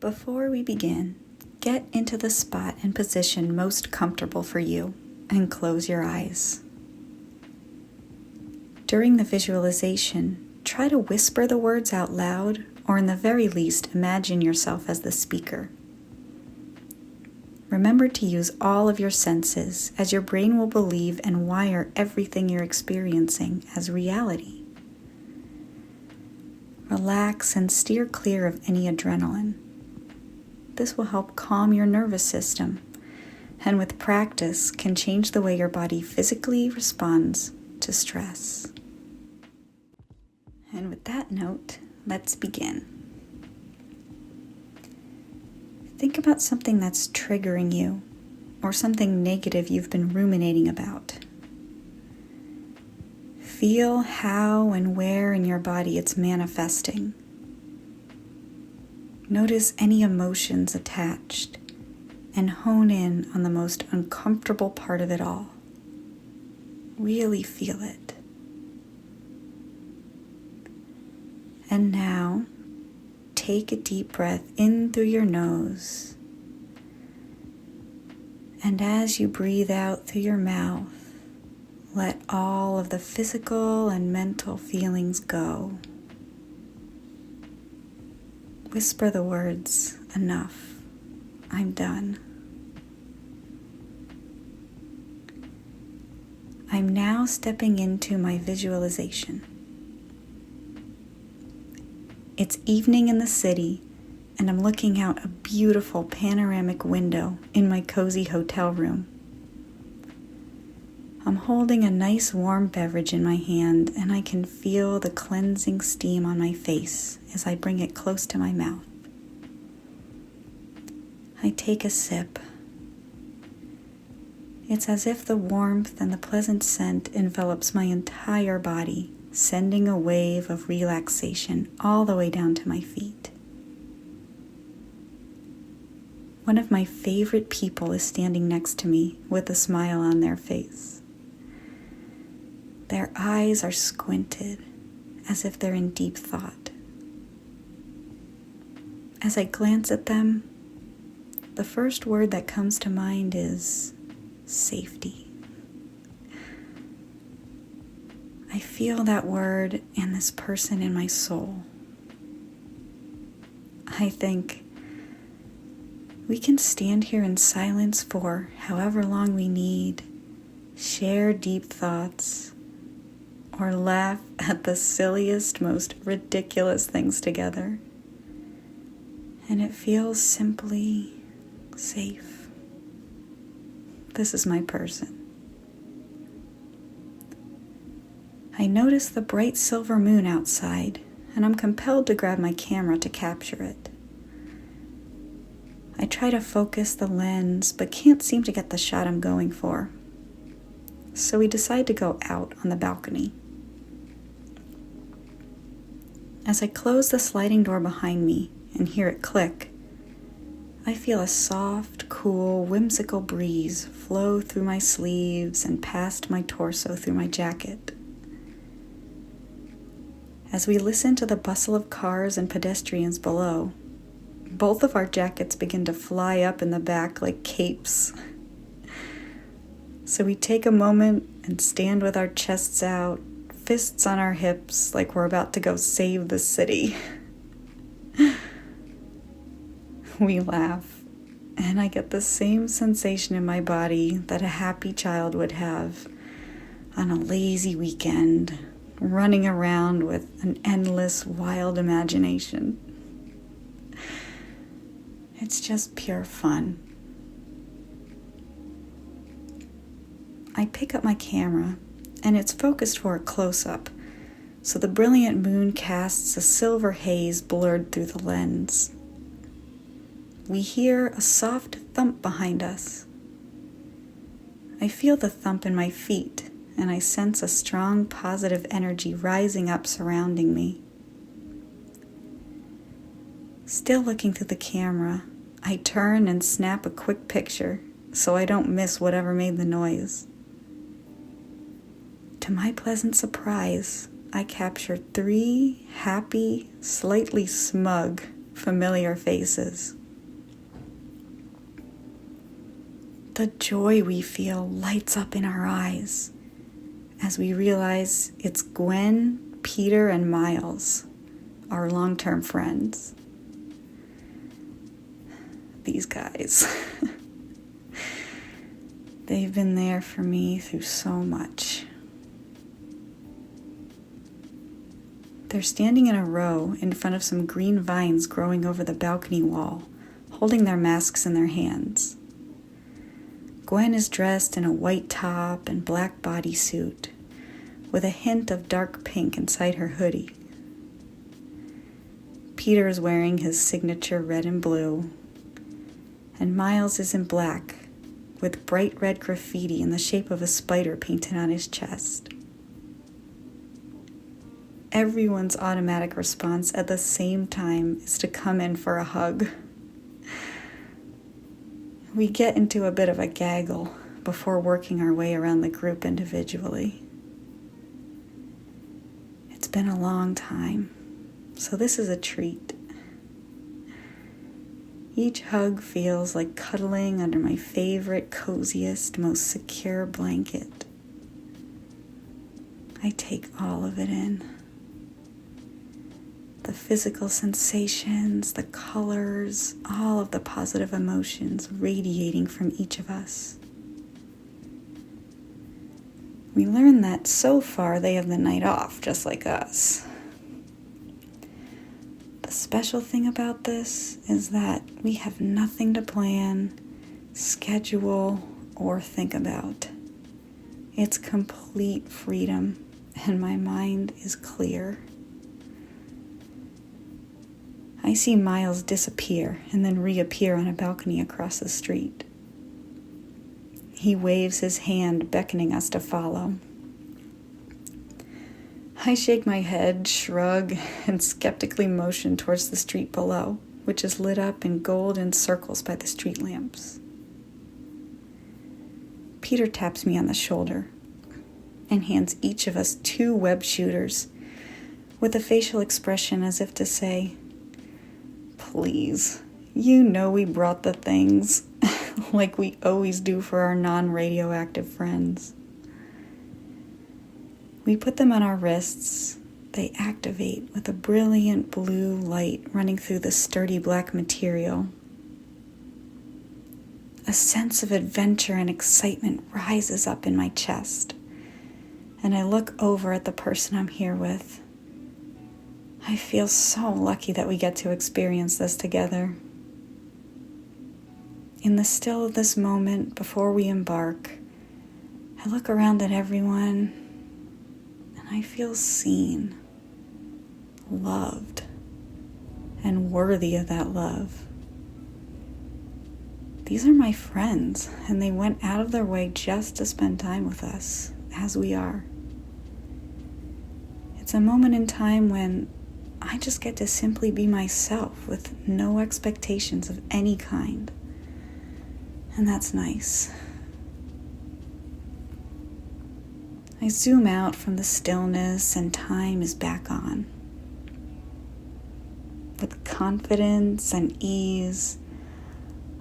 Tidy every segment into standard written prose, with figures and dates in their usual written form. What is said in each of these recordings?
Before we begin, get into the spot and position most comfortable for you and close your eyes. During the visualization, try to whisper the words out loud, or in the very least, imagine yourself as the speaker. Remember to use all of your senses, as your brain will believe and wire everything you're experiencing as reality. Relax and steer clear of any adrenaline. This will help calm your nervous system, and with practice can change the way your body physically responds to stress. And with that note, let's begin. Think about something that's triggering you, or something negative you've been ruminating about. Feel how and where in your body it's manifesting. Notice any emotions attached, and hone in on the most uncomfortable part of it all. Really feel it. And now, take a deep breath in through your nose. And as you breathe out through your mouth, let all of the physical and mental feelings go. Whisper the words, "Enough, I'm done." I'm now stepping into my visualization. It's evening in the city, and I'm looking out a beautiful panoramic window in my cozy hotel room. I'm holding a nice warm beverage in my hand, and I can feel the cleansing steam on my face as I bring it close to my mouth. I take a sip. It's as if the warmth and the pleasant scent envelops my entire body, sending a wave of relaxation all the way down to my feet. One of my favorite people is standing next to me with a smile on their face. Their eyes are squinted, as if they're in deep thought. As I glance at them, the first word that comes to mind is safety. I feel that word and this person in my soul. I think we can stand here in silence for however long we need, share deep thoughts, or laugh at the silliest, most ridiculous things together. And it feels simply safe. This is my person. I notice the bright silver moon outside, and I'm compelled to grab my camera to capture it. I try to focus the lens, but can't seem to get the shot I'm going for. So we decide to go out on the balcony. As I close the sliding door behind me and hear it click, I feel a soft, cool, whimsical breeze flow through my sleeves and past my torso through my jacket. As we listen to the bustle of cars and pedestrians below, both of our jackets begin to fly up in the back like capes. So we take a moment and stand with our chests out, fists on our hips, like we're about to go save the city. We laugh, and I get the same sensation in my body that a happy child would have on a lazy weekend, running around with an endless, wild imagination. It's just pure fun. I pick up my camera, and it's focused for a close-up, so the brilliant moon casts a silver haze blurred through the lens. We hear a soft thump behind us. I feel the thump in my feet, and I sense a strong positive energy rising up surrounding me. Still looking through the camera, I turn and snap a quick picture so I don't miss whatever made the noise. To my pleasant surprise, I captured 3 happy, slightly smug familiar faces. The joy we feel lights up in our eyes as we realize it's Gwen, Peter, and Miles, our long-term friends. These guys. They've been there for me through so much. They're standing in a row in front of some green vines growing over the balcony wall, holding their masks in their hands. Gwen is dressed in a white top and black bodysuit, with a hint of dark pink inside her hoodie. Peter is wearing his signature red and blue, and Miles is in black, with bright red graffiti in the shape of a spider painted on his chest. Everyone's automatic response at the same time is to come in for a hug. We get into a bit of a gaggle before working our way around the group individually. It's been a long time, so this is a treat. Each hug feels like cuddling under my favorite, coziest, most secure blanket. I take all of it in. The physical sensations, the colors, all of the positive emotions radiating from each of us. We learn that so far they have the night off, just like us. The special thing about this is that we have nothing to plan, schedule, or think about. It's complete freedom, and my mind is clear. I see Miles disappear and then reappear on a balcony across the street. He waves his hand, beckoning us to follow. I shake my head, shrug, and skeptically motion towards the street below, which is lit up in golden circles by the street lamps. Peter taps me on the shoulder and hands each of us 2 web shooters with a facial expression as if to say, "Please, you know we brought the things," like we always do for our non-radioactive friends. We put them on our wrists. They activate with a brilliant blue light running through the sturdy black material. A sense of adventure and excitement rises up in my chest, and I look over at the person I'm here with. I feel so lucky that we get to experience this together. In the still of this moment before we embark, I look around at everyone and I feel seen, loved, and worthy of that love. These are my friends, and they went out of their way just to spend time with us as we are. It's a moment in time when I just get to simply be myself with no expectations of any kind. And that's nice. I zoom out from the stillness and time is back on. With confidence and ease,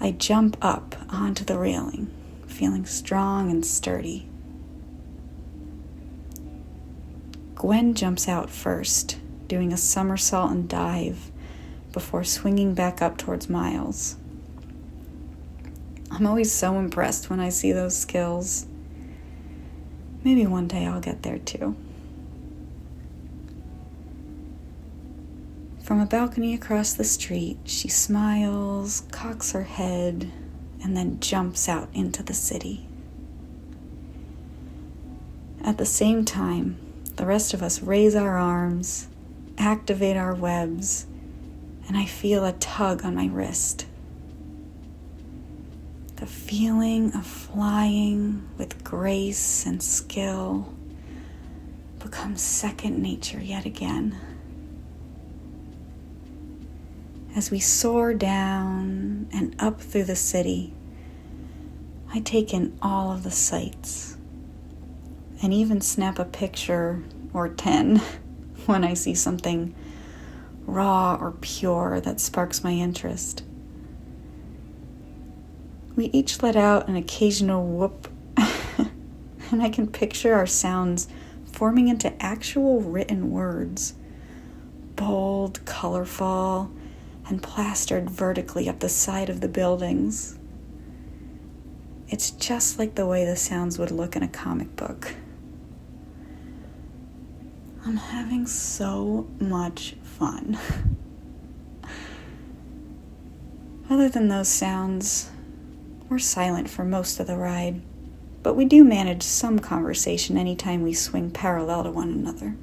I jump up onto the railing, feeling strong and sturdy. Gwen jumps out first, doing a somersault and dive before swinging back up towards Miles. I'm always so impressed when I see those skills. Maybe one day I'll get there too. From a balcony across the street, she smiles, cocks her head, and then jumps out into the city. At the same time, the rest of us raise our arms, activate our webs, and I feel a tug on my wrist. The feeling of flying with grace and skill becomes second nature yet again. As we soar down and up through the city, I take in all of the sights and even snap a picture or 10 when I see something raw or pure that sparks my interest. We each let out an occasional whoop, and I can picture our sounds forming into actual written words, bold, colorful, and plastered vertically up the side of the buildings. It's just like the way the sounds would look in a comic book. I'm having so much fun. Other than those sounds, we're silent for most of the ride, but we do manage some conversation anytime we swing parallel to one another.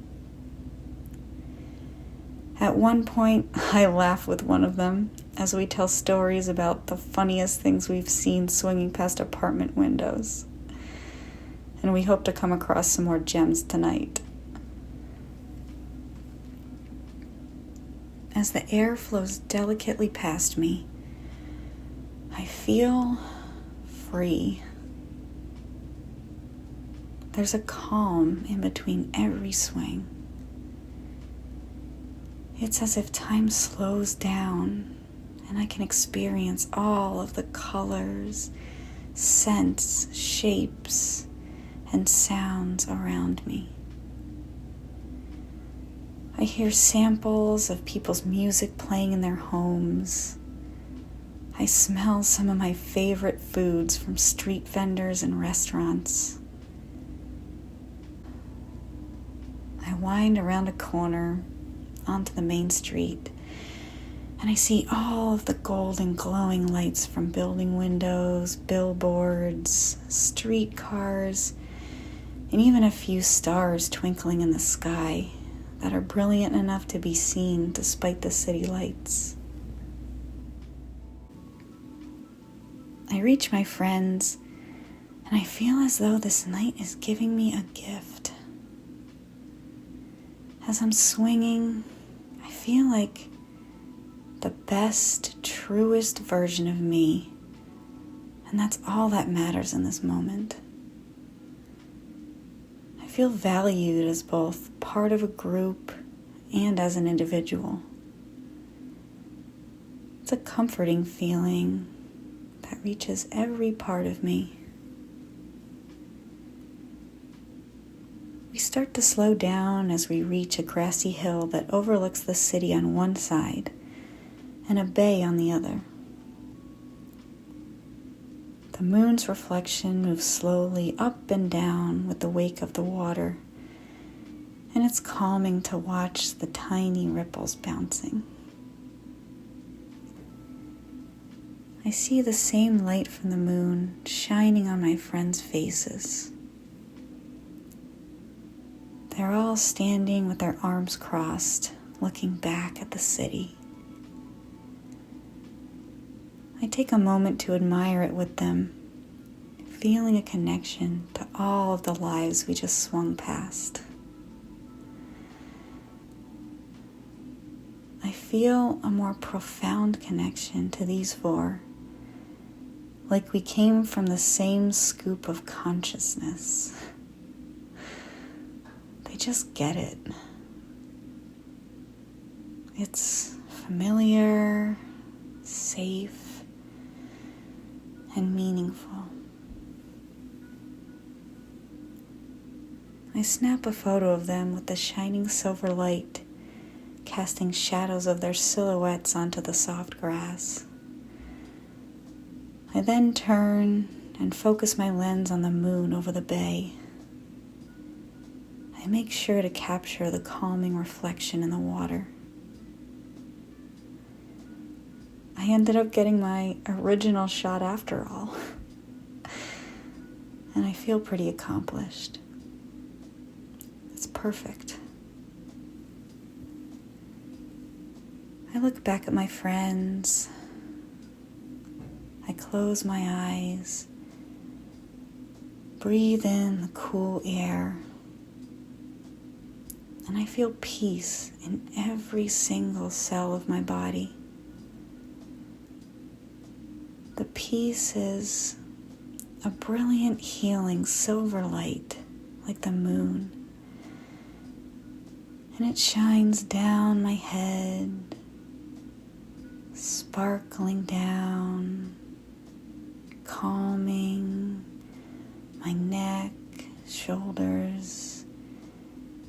At one point, I laugh with one of them as we tell stories about the funniest things we've seen swinging past apartment windows. And we hope to come across some more gems tonight. As the air flows delicately past me, I feel free. There's a calm in between every swing. It's as if time slows down and I can experience all of the colors, scents, shapes, and sounds around me. I hear samples of people's music playing in their homes. I smell some of my favorite foods from street vendors and restaurants. I wind around a corner onto the main street, and I see all of the golden glowing lights from building windows, billboards, streetcars, and even a few stars twinkling in the sky that are brilliant enough to be seen despite the city lights. I reach my friends, and I feel as though this night is giving me a gift. As I'm swinging, I feel like the best, truest version of me, and that's all that matters in this moment. I feel valued as both part of a group and as an individual. It's a comforting feeling that reaches every part of me. We start to slow down as we reach a grassy hill that overlooks the city on one side and a bay on the other. The moon's reflection moves slowly up and down with the wake of the water, and it's calming to watch the tiny ripples bouncing. I see the same light from the moon shining on my friends' faces. They're all standing with their arms crossed, looking back at the city. I take a moment to admire it with them, feeling a connection to all of the lives we just swung past. I feel a more profound connection to these four, like we came from the same scoop of consciousness. They just get it. It's familiar, safe, and meaningful. I snap a photo of them with the shining silver light, casting shadows of their silhouettes onto the soft grass. I then turn and focus my lens on the moon over the bay. I make sure to capture the calming reflection in the water. I ended up getting my original shot after all, and I feel pretty accomplished. It's perfect. I look back at my friends. I close my eyes, breathe in the cool air, and I feel peace in every single cell of my body. The peace is a brilliant, healing silver light like the moon. And it shines down my head, sparkling down, calming my neck, shoulders,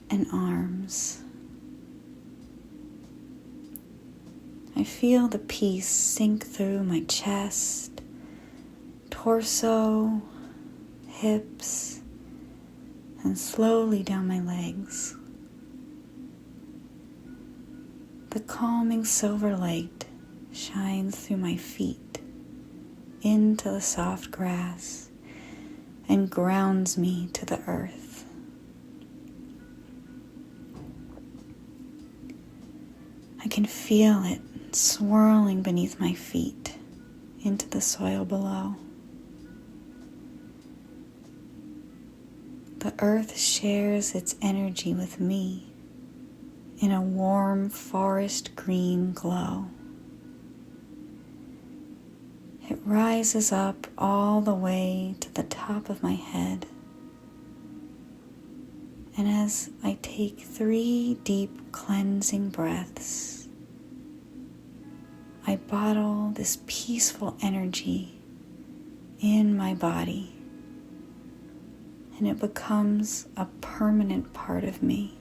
and arms. I feel the peace sink through my chest, torso, hips, and slowly down my legs. The calming silver light shines through my feet into the soft grass and grounds me to the earth. I can feel it swirling beneath my feet into the soil below. The earth shares its energy with me in a warm forest green glow. It rises up all the way to the top of my head. And as I take 3 deep cleansing breaths, I bottle this peaceful energy in my body, and it becomes a permanent part of me.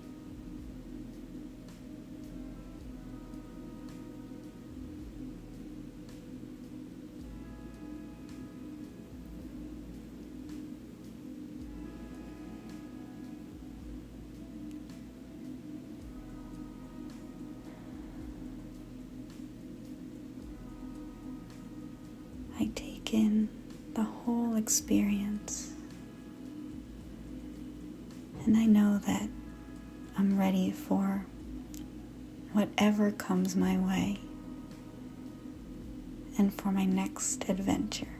I take in the whole experience, and I know that I'm ready for whatever comes my way and for my next adventure.